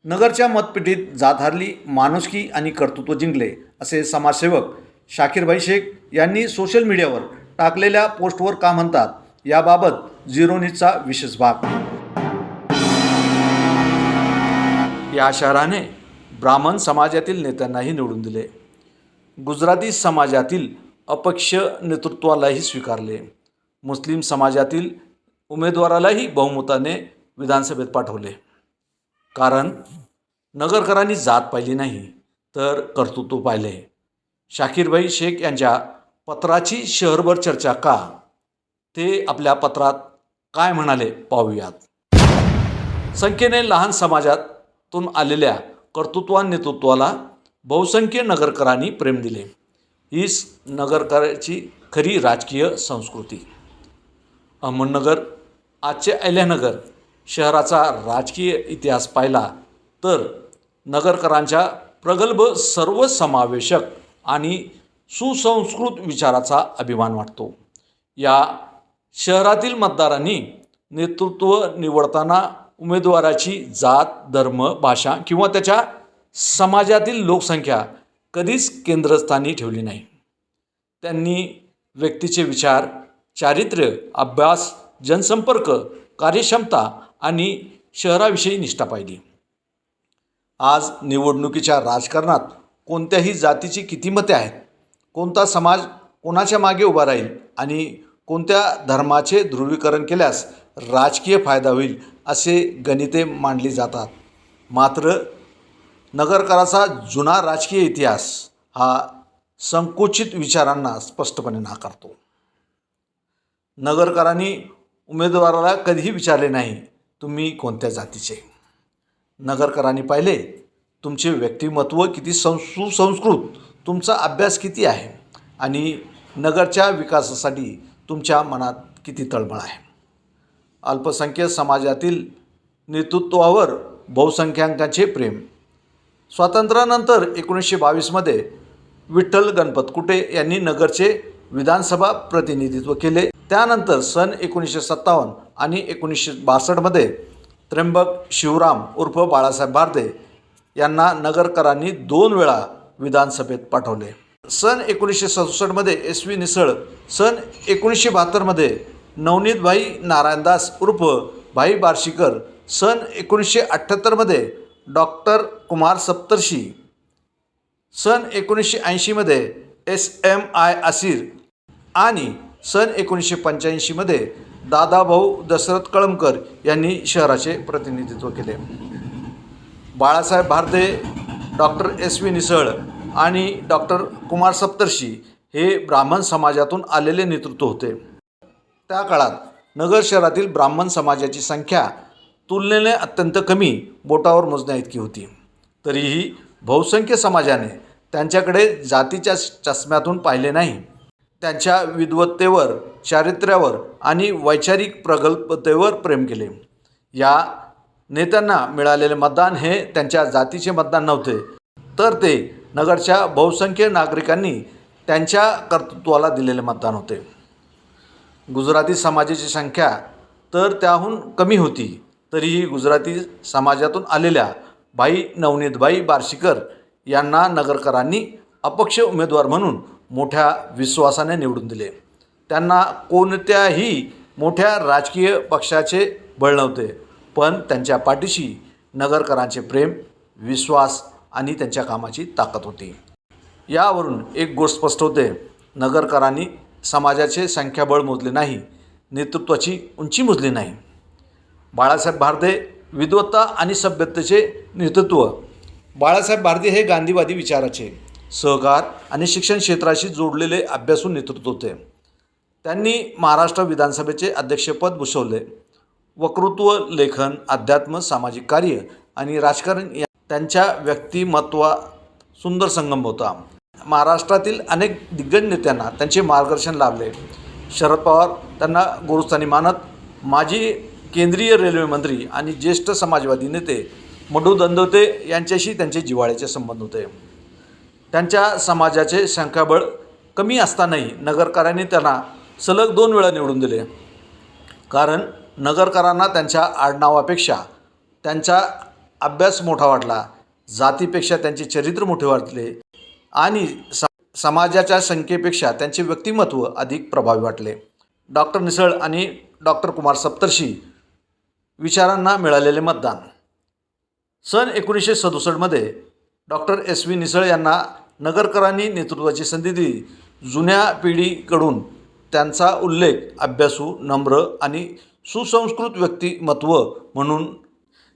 नगरच्या मतपेटीत जात हारली, माणुसकी आणि कर्तृत्व जिंकले, असे समाजसेवक शाकीरभाई शेख यांनी सोशल मीडियावर टाकलेल्या पोस्टवर का म्हणतात, याबाबत झिरो न्यूजचा विशेष भाग. या शहराने ब्राह्मण समाजातील नेत्यांनाही निवडून दिले, गुजराती समाजातील अपक्ष नेतृत्वालाही स्वीकारले, मुस्लिम समाजातील उमेदवारालाही बहुमताने विधानसभेत पाठवले. कारण नगरकरांनी जात पाहिली नाही तर कर्तृत्व पाहिले. शाकीरभाई शेख यांच्या पत्राची शहरभर चर्चा का, ते आपल्या पत्रात काय म्हणाले पाहूयात. संख्येने लहान समाजातून आलेल्या कर्तृत्वान नेतृत्वाला बहुसंख्य नगरकरांनी प्रेम दिले. हीच नगरकराची खरी राजकीय संस्कृती. अहमदनगर, आजचे अहिल्यानगर शहराचा राजकीय इतिहास पाहिला तर नगरकरांच्या प्रगल्भ, सर्वसमावेशक आणि सुसंस्कृत विचाराचा अभिमान वाटतो. या शहरातील मतदारांनी नेतृत्व निवडताना उमेदवाराची जात, धर्म, भाषा किंवा त्याच्या समाजातील लोकसंख्या कधीच केंद्रस्थानी ठेवली नाही. त्यांनी व्यक्तीचे विचार, चारित्र्य, अभ्यास, जनसंपर्क, कार्यक्षमता आणि शहराविषयी निष्ठा पाहिली. आज निवडणुकीच्या राजकारणात कोणत्याही जातीची किती मते आहेत, कोणता समाज कोणाच्या मागे उभा राहील आणि कोणत्या धर्माचे ध्रुवीकरण केल्यास राजकीय फायदा होईल, असे गणिते मांडली जातात. मात्र नगरकराचा जुना राजकीय इतिहास हा संकुचित विचारांना स्पष्टपणे नाकारतो. नगरकरांनी उमेदवाराला कधीही विचारले नाही, तुम्ही कोणत्या जातीचे. नगरकरांनी पाहिले, तुमचे व्यक्तिमत्व किती सुसंस्कृत, तुमचा अभ्यास किती आहे आणि नगरच्या विकासासाठी तुमच्या मनात किती तळमळ आहे. अल्पसंख्याक समाजातील नेतृत्वावर बहुसंख्याकांचे प्रेम. स्वातंत्र्यानंतर 1922मध्ये विठ्ठल गणपतकुटे यांनी नगरचे विधानसभा प्रतिनिधित्व केले. त्यानंतर सन 1957 आणि 1962मध्ये त्र्यंबक शिवराम उर्फ बाळासाहेब भारदे यांना नगरकरांनी 2 वेळा विधानसभेत पाठवले. सन 1967मध्ये SV निसळ, सन 1972मध्ये नवनीतभाई नारायणदास उर्फ भाई बार्शीकर, सन 1978मध्ये डॉक्टर कुमार सप्तर्षी, सन 1980मध्ये SMI आसिर आणि सन 1985मध्ये दादाभाऊ दशरथ कळमकर यांनी शहराचे प्रतिनिधित्व केले. बाळासाहेब भारदे, डॉक्टर SV निसळ आणि डॉक्टर कुमार सप्तर्षी हे ब्राह्मण समाजातून आलेले नेतृत्व होते. त्या काळात नगर शहरातील ब्राह्मण समाजाची संख्या तुलनेने अत्यंत कमी, बोटावर मोजण्या इतकी होती. तरीही बहुसंख्य समाजाने त्यांच्याकडे जातीच्या चष्म्यातून पाहिले नाही. त्यांच्या विद्वत्तेवर, चारित्र्यावर आणि वैचारिक प्रगल्भतेवर प्रेम केले. या नेत्यांना मिळालेले मतदान हे त्यांच्या जातीचे मतदान नव्हते, तर ते नगरच्या बहुसंख्य नागरिकांनी त्यांच्या कर्तृत्वाला दिलेले मतदान होते. गुजराती समाजाची संख्या तर त्याहून कमी होती, तरीही गुजराती समाजातून आलेल्या भाई नवनीतभाई बार्शीकर यांना नगरकरांनी अपक्ष उमेदवार म्हणून मोठ्या विश्वासाने निवडून दिले. त्यांना कोणत्याही मोठ्या राजकीय पक्षाचे बळ नव्हते, पण त्यांच्या पाठीशी नगरकरांचे प्रेम, विश्वास आणि त्यांच्या कामाची ताकद होती. यावरून एक गोष्ट स्पष्ट होते, नगरकरांनी समाजाचे संख्याबळ मोजले नाही, नेतृत्वाची उंची मोजली नाही. बाळासाहेब भारदे विद्वत्ता आणि सभ्यतेचे नेतृत्व. बाळासाहेब भारदे हे गांधीवादी विचाराचे, सहकार आणि शिक्षण क्षेत्राशी जोडलेले अभ्यासू नेतृत्व होते. त्यांनी महाराष्ट्र विधानसभेचे अध्यक्षपद भूषवले. वक्तृत्व, लेखन, अध्यात्म, सामाजिक कार्य आणि राजकारण त्यांच्या व्यक्तिमत्वात सुंदर संगम होता. महाराष्ट्रातील अनेक दिग्गज नेत्यांना त्यांचे मार्गदर्शन लाभले. शरद पवार त्यांना गुरुस्थानी मानत. माजी केंद्रीय रेल्वे मंत्री आणि ज्येष्ठ समाजवादी नेते मधु दंडवते यांच्याशी त्यांचे जिव्हाळ्याचे संबंध होते. त्यांच्या समाजाचे संख्याबळ कमी असतानाही नगरकरांनी त्यांना सलग 2 वेळा निवडून दिले. कारण नगरकरांना त्यांच्या आडनावापेक्षा त्यांच्या अभ्यास मोठा वाटला, जातीपेक्षा त्यांचे चरित्र मोठे वाटले आणि समाजाच्या संख्येपेक्षा त्यांचे व्यक्तिमत्व अधिक प्रभावी वाटले. डॉक्टर निसळ आणि डॉक्टर कुमार सप्तर्षी विचारांना मिळालेले मतदान. सन 1967मध्ये डॉक्टर एस व्ही निसळ यांना नगरकरांनी नेतृत्वाची संधी दिली. जुन्या पिढीकडून त्यांचा उल्लेख अभ्यासू, नम्र आणि सुसंस्कृत व्यक्तिमत्व म्हणून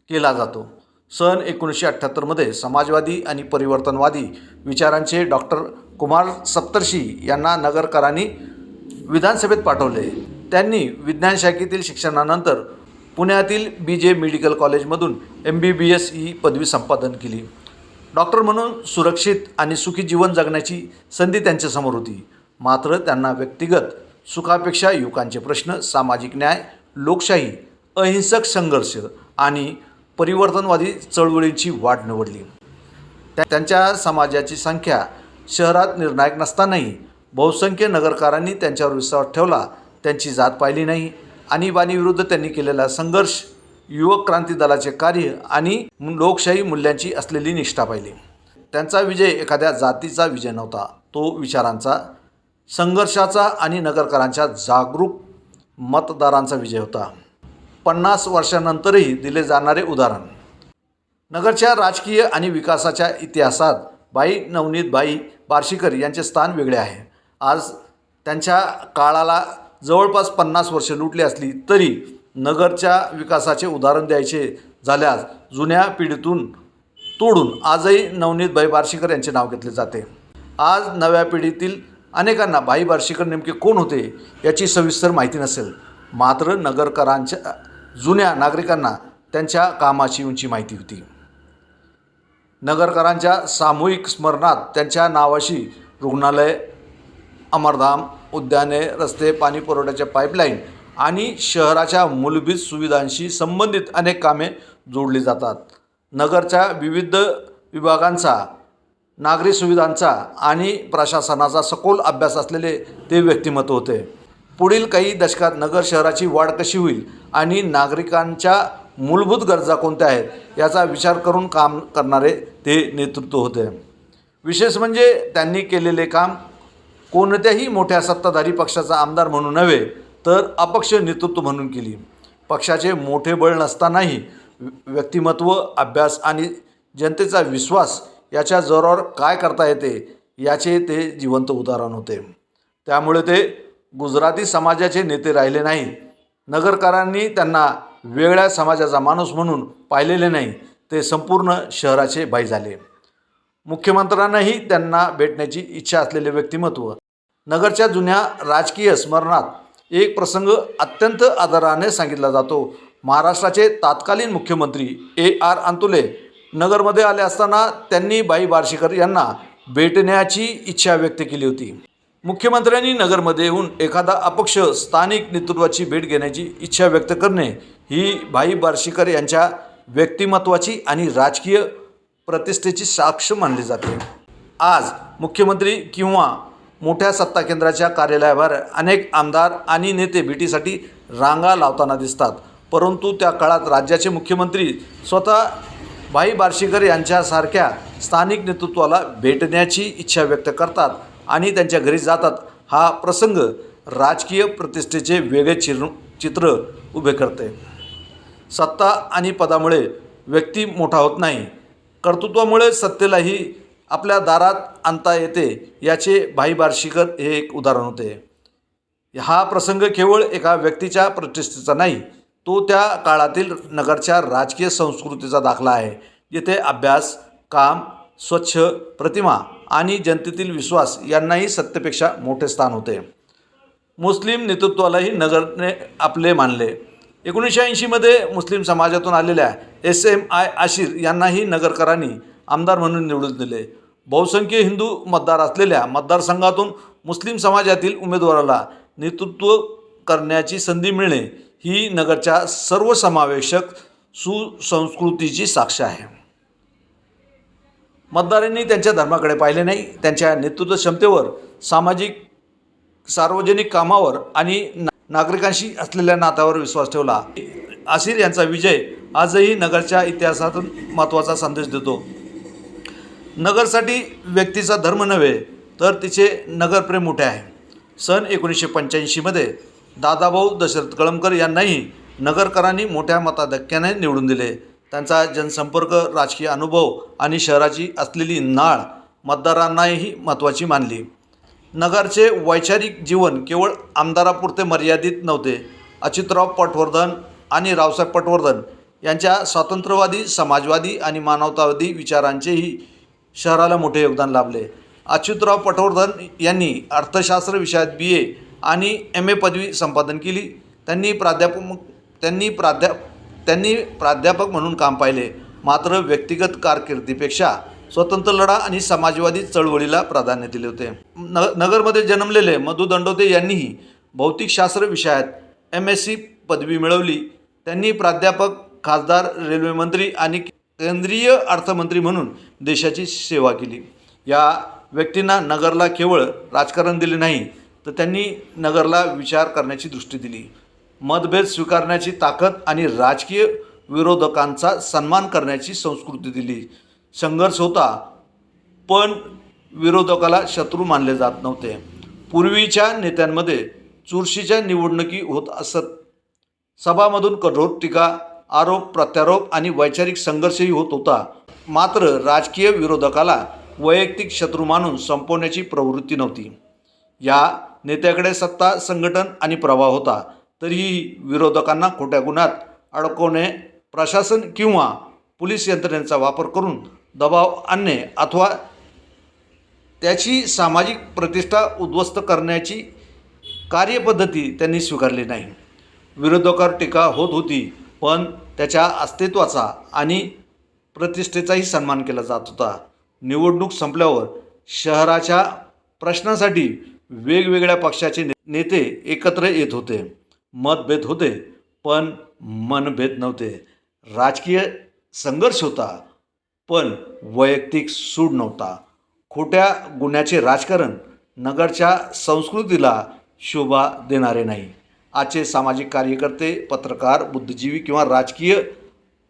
केला जातो. सन 1978मध्ये समाजवादी आणि परिवर्तनवादी विचारांचे डॉक्टर कुमार सप्तर्षी यांना नगरकरांनी विधानसभेत पाठवले. त्यांनी विज्ञान शाखेतील शिक्षणानंतर पुण्यातील BJ मेडिकल कॉलेजमधून MBBS ही पदवी संपादन केली. डॉक्टर म्हणून सुरक्षित आणि सुखी जीवन जगण्याची संधी त्यांच्यासमोर होती. मात्र त्यांना व्यक्तिगत सुखापेक्षा युवकांचे प्रश्न, सामाजिक न्याय, लोकशाही, अहिंसक संघर्ष आणि परिवर्तनवादी चळवळींची वाट निवडली. त्यांच्या समाजाची संख्या शहरात निर्णायक नसतानाही बहुसंख्य नगरकारांनी त्यांच्यावर विश्वास ठेवला. त्यांची जात पाहिली नाही. आणीबाणीविरुद्ध त्यांनी केलेला संघर्ष, युवक क्रांती दलाचे कार्य आणि लोकशाही मूल्यांची असलेली निष्ठा पाहिली. त्यांचा विजय एखाद्या जातीचा विजय नव्हता, तो विचारांचा, संघर्षाचा आणि नगरकरांच्या जागरूक मतदारांचा विजय होता. 50 वर्षांनंतरही दिले जाणारे उदाहरण. नगरच्या राजकीय आणि विकासाच्या इतिहासात बाई नवनीतबाई बार्शीकर यांचे स्थान वेगळे आहे. आज त्यांच्या काळाला जवळपास 50 वर्षे लुटली असली तरी नगरच्या विकासाचे उदाहरण द्यायचे झाल्यास जुन्या पिढीतून तोडून आजही नवनीतबाई बार्शीकर यांचे नाव घेतले जाते. आज नव्या पिढीतील अनेकांना बाई बार्शीकर नेमके कोण होते याची सविस्तर माहिती नसेल. मात्र नगरकरांच्या जुन्या नागरिकांना त्यांच्या कामाची उंची माहिती होती. नगरकरांच्या सामूहिक स्मरणात त्यांच्या नावाशी रुग्णालय, अमरधाम, उद्याने, रस्ते, पाणी पुरवठ्याच्या पाईपलाईन आणि शहराच्या मूलभूत सुविधांशी संबंधित अनेक कामे जोडली जातात. नगरच्या विविध विभागांचा, नागरी सुविधांचा आणि प्रशासनाचा सखोल अभ्यास असलेले ते व्यक्तिमत्व होते. पुढील काही दशकात नगर शहराची वाढ कशी होईल आणि नागरिकांच्या मूलभूत गरजा कोणत्या आहेत याचा विचार करून काम करणारे ते नेतृत्व होते. विशेष म्हणजे त्यांनी केलेले काम कोणत्याही मोठ्या सत्ताधारी पक्षाचा आमदार म्हणून नव्हे तर अपक्ष नेतृत्व म्हणून केली. पक्षाचे मोठे बळ नसतानाही व्यक्तिमत्व, अभ्यास आणि जनतेचा विश्वास याच्या जोरावर काय करता येते याचे ते जिवंत उदाहरण होते. त्यामुळे ते गुजराती समाजाचे नेते राहिले नाहीत. नगरकरांनी त्यांना वेगळ्या समाजाचा माणूस म्हणून पाहिलेले नाही, ते संपूर्ण शहराचे भाई झाले. मुख्यमंत्र्यांनाही त्यांना भेटण्याची इच्छा असलेले व्यक्तिमत्व. नगरच्या जुन्या राजकीय स्मरणात एक प्रसंग अत्यंत आदराने सांगितला जातो. महाराष्ट्राचे तत्कालीन मुख्यमंत्री AR अंतुले नगरमध्ये आले असताना त्यांनी बाई बार्शीकर यांना भेटण्याची इच्छा व्यक्त केली होती. मुख्यमंत्र्यांनी नगरमध्ये येऊन एखादा अपक्ष स्थानिक नेतृत्वाची भेट घेण्याची इच्छा व्यक्त करणे ही बाई बार्शीकर यांच्या व्यक्तिमत्वाची आणि राजकीय प्रतिष्ठेची साक्ष मानली जाते. आज मुख्यमंत्री किंवा मोठ्या सत्ता केंद्राच्या कार्यालयावर अनेक आमदार आणि नेते भेटीसाठी रांगा लावताना दिसतात. परंतु त्या काळात राज्याचे मुख्यमंत्री स्वतः बाई बार्शीकर यांच्यासारख्या स्थानिक नेतृत्वाला भेटण्याची इच्छा व्यक्त करतात आणि त्यांच्या घरी जातात. हा प्रसंग राजकीय प्रतिष्ठेचे वेगळे चित्र उभे करते. सत्ता आणि पदामुळे व्यक्ती मोठा होत नाही, कर्तृत्वामुळे सत्तेलाही आपल्या दारात आणता येते याचे बाई बार्शीकर हे एक उदाहरण होते. हा प्रसंग केवळ एका व्यक्तीच्या प्रतिष्ठेचा नाही, तो त्या काळातील नगरच्या राजकीय संस्कृतीचा दाखला आहे, जिथे अभ्यास, काम, स्वच्छ प्रतिमा आणि जनतेतील विश्वास यांनाही सत्तेपेक्षा मोठे स्थान होते. मुस्लिम नेतृत्वालाही नगरने आपले मानले. 1980मध्ये मुस्लिम समाजातून आलेल्या SMI आशिर यांनाही नगरकरांनी आमदार म्हणून निवडून दिले. बहुसंख्य हिंदू मतदार असलेल्या मतदारसंघातून मुस्लिम समाजातील उमेदवाराला नेतृत्व करण्याची संधी मिळणे ही नगरच्या सर्वसमावेशक सुसंस्कृतीची साक्ष आहे. मतदारांनी त्यांच्या धर्माकडे पाहिले नाही, त्यांच्या नेतृत्व क्षमतेवर, सार्वजनिक कामावर आणि नागरिकांशी असलेल्या नात्यावर विश्वास ठेवला. आसिर यांचा विजय आजही नगरच्या इतिहासातून महत्त्वाचा संदेश देतो. नगरसाठी व्यक्तीचा धर्म नव्हे तर तिचे नगरप्रेम मोठे आहे. सन 1985मध्ये दादाभाऊ दशरथ कळमकर यांनाही नगरकरांनी मोठ्या मताधिक्याने निवडून दिले. त्यांचा जनसंपर्क, राजकीय अनुभव आणि शहराची असलेली नाळ मतदारांनाही महत्त्वाची मानली. नगरचे वैचारिक जीवन केवळ आमदारापुरते मर्यादित नव्हते. अच्युतराव पटवर्धन आणि रावसाहेब पटवर्धन यांच्या स्वातंत्र्यवादी, समाजवादी आणि मानवतावादी विचारांचेही शहराला मोठे योगदान लाभले. अच्युतराव पटवर्धन यांनी अर्थशास्त्र विषयात BA आणि MA पदवी संपादन केली. त्यांनी प्राध्यापक म्हणून काम पाहिले, मात्र व्यक्तिगत कारकिर्दीपेक्षा स्वतंत्र लढा आणि समाजवादी चळवळीला प्राधान्य दिले होते. नगरमध्ये जन्मलेले मधु दंडोते यांनीही भौतिकशास्त्र विषयात MSc पदवी मिळवली. त्यांनी प्राध्यापक, खासदार, रेल्वे मंत्री आणि केंद्रीय अर्थमंत्री म्हणून देशाची सेवा केली. या व्यक्तींना नगरला केवळ राजकारण दिले नाही, तर त्यांनी नगरला विचार करण्याची दृष्टी दिली, मतभेद स्वीकारण्याची ताकद आणि राजकीय विरोधकांचा सन्मान करण्याची संस्कृती दिली. संघर्ष होता, पण विरोधकाला शत्रू मानले जात नव्हते. पूर्वीच्या नेत्यांमध्ये चुरशीच्या निवडणुकी होत असत. सभामधून कठोर टीका, आरोप प्रत्यारोप आणि वैचारिक संघर्षही होत होता. मात्र राजकीय विरोधकाला वैयक्तिक शत्रू मानून संपवण्याची प्रवृत्ती नव्हती. या नेत्याकडे सत्ता, संघटन आणि प्रभाव होता, तरीही विरोधकांना खोट्या गुन्ह्यात अडकवणे, प्रशासन किंवा पोलीस यंत्रणेचा वापर करून दबाव आणणे अथवा त्याची सामाजिक प्रतिष्ठा उद्ध्वस्त करण्याची कार्यपद्धती त्यांनी स्वीकारली नाही. विरोधकावर टीका होत होती, पण त्याच्या अस्तित्वाचा आणि प्रतिष्ठेचाही सन्मान केला जात होता. निवडणूक संपल्यावर शहराच्या प्रश्नासाठी वेगवेगळ्या पक्षाचे नेते एकत्र येत होते. मतभेद होते, पण मनभेद नव्हते. राजकीय संघर्ष होता, पण वैयक्तिक सूड नव्हता. खोट्या गुन्ह्याचे राजकारण नगरच्या संस्कृतीला शोभा देणारे नाही. आजचे सामाजिक कार्यकर्ते, पत्रकार, बुद्धिजीवी किंवा राजकीय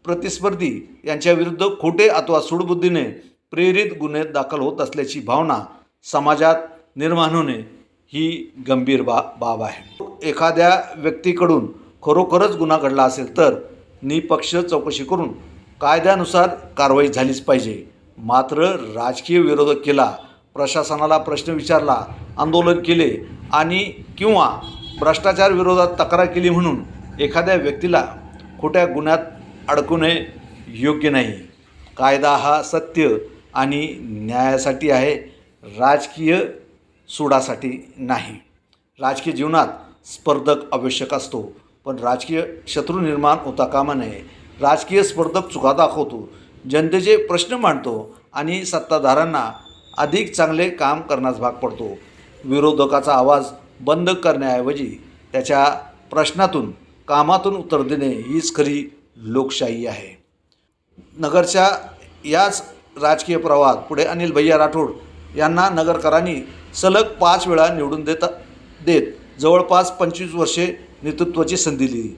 प्रतिस्पर्धी यांच्याविरुद्ध खोटे अथवा सूडबुद्धीने प्रेरित गुन्हे दाखल होत असल्याची भावना समाजात निर्माण होणे ही गंभीर बाब आहे. एखाद्या व्यक्तीकडून खरोखरच गुन्हा घडला असेल तर निपक्ष चौकशी करून कायद्यानुसार कारवाई झालीच पाहिजे. मात्र राजकीय विरोध केला, प्रशासनाला प्रश्न विचारला, आंदोलन केले आणि किंवा भ्रष्टाचार विरोधात तक्रार केली म्हणून एखाद्या व्यक्तीला खोट्या गुन्ह्यात अडकवणे योग्य नाही. कायदा हा सत्य आणि न्यायासाठी आहे, राजकीय सूडासाठी नाही. राजकीय जीवनात स्पर्धक आवश्यक असतो, पण राजकीय शत्रू निर्माण होता कामा नये. राजकीय स्पर्धक चुका दाखवतो, जनतेचे प्रश्न मांडतो आणि सत्ताधाऱ्यांना अधिक चांगले काम करण्यास भाग पडतो. विरोधकाचा आवाज बंद करण्याऐवजी त्याच्या प्रश्नातून, कामातून उत्तर देणे हीच खरी लोकशाही आहे. नगरच्या याच राजकीय प्रवाहात पुढे अनिल भैया राठोड यांना नगरकरांनी सलग 5 वेळा निवडून देत जवळपास 25 वर्षे नेतृत्वाची संधी दिली.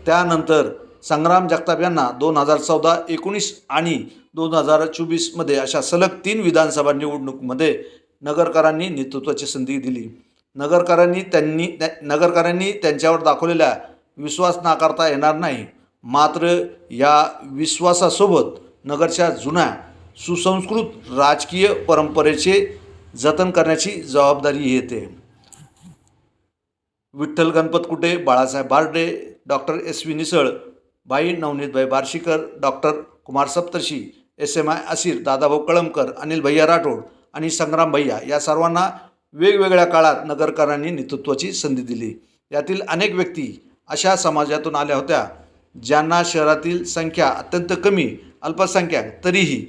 त्यानंतर संग्राम जगताप यांना 2014, 19 आणि 2024मध्ये अशा सलग 3 विधानसभा निवडणुकीमध्ये नगरकरांनी नेतृत्वाची संधी दिली. नगरकरांनी त्यांच्यावर दाखवलेला विश्वास नाकारता येणार नाही. मात्र या विश्वासासोबत नगरच्या जुन्या सुसंस्कृत राजकीय परंपरेचे जतन करण्याची जबाबदारी येते. विठ्ठल गणपत कुटे, बाळासाहेब बारडे, डॉक्टर SV निसळ, भाई नवनीतभाई बार्शीकर, डॉक्टर कुमार सप्तर्षी, SMI आसिर, दादाभाऊ कळमकर, अनिल भैया राठोड आणि संग्राम भैया या सर्वांना वेगवेगळ्या काळात नगरकरांनी नेतृत्वाची संधी दिली. यातील अनेक व्यक्ती अशा समाजातून आल्या होत्या ज्यांना शहरातील संख्या अत्यंत कमी, अल्पसंख्याक, तरीही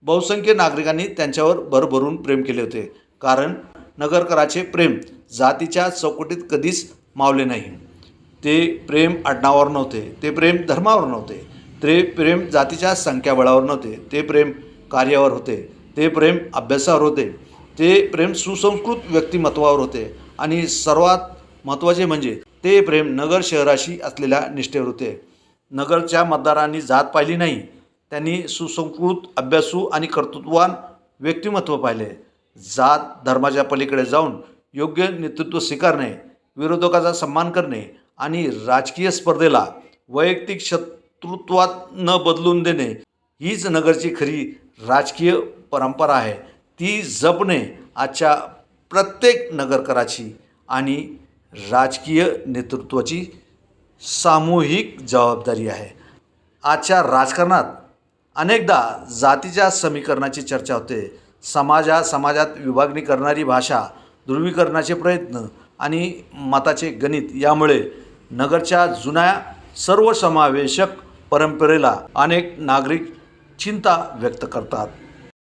बहुसंख्य नागरिकांनी त्यांच्यावर भरभरून प्रेम केले होते. कारण नगरकराचे प्रेम जातीच्या चौकटीत कधीच मावले नाही. ते प्रेम आडनावावर नव्हते, ते प्रेम धर्मावर नव्हते, ते प्रेम जातीच्या संख्याबळावर नव्हते, ते प्रेम कार्यावर होते, ते प्रेम अभ्यासावर होते, ते प्रेम सुसंस्कृत व्यक्तिमत्वावर होते आणि सर्वात महत्त्वाचे म्हणजे ते प्रेम नगर शहराशी असलेल्या निष्ठेवर होते. नगरच्या मतदारांनी जात पाहिली नाही, त्यांनी सुसंस्कृत, अभ्यासू आणि कर्तृत्ववान व्यक्तिमत्व पाहिले. जात धर्माच्या पलीकडे जाऊन योग्य नेतृत्व स्वीकारणे, विरोधकाचा सन्मान करणे आणि राजकीय स्पर्धेला वैयक्तिक शत्रुत्वात न बदलून देणे हीच नगरची खरी राजकीय परंपरा आहे. ती जपणे आजच्या प्रत्येक नगरकराची आणि राजकीय नेतृत्वाची सामूहिक जबाबदारी आहे. आजच्या राजकारणात अनेकदा जातीच्या समीकरणाची चर्चा होते. समाजात विभागणी करणारी भाषा, ध्रुवीकरणाचे प्रयत्न आणि मताचे गणित यामुळे नगरच्या जुन्या सर्वसमावेशक परंपरेला अनेक नागरिक चिंता व्यक्त करतात.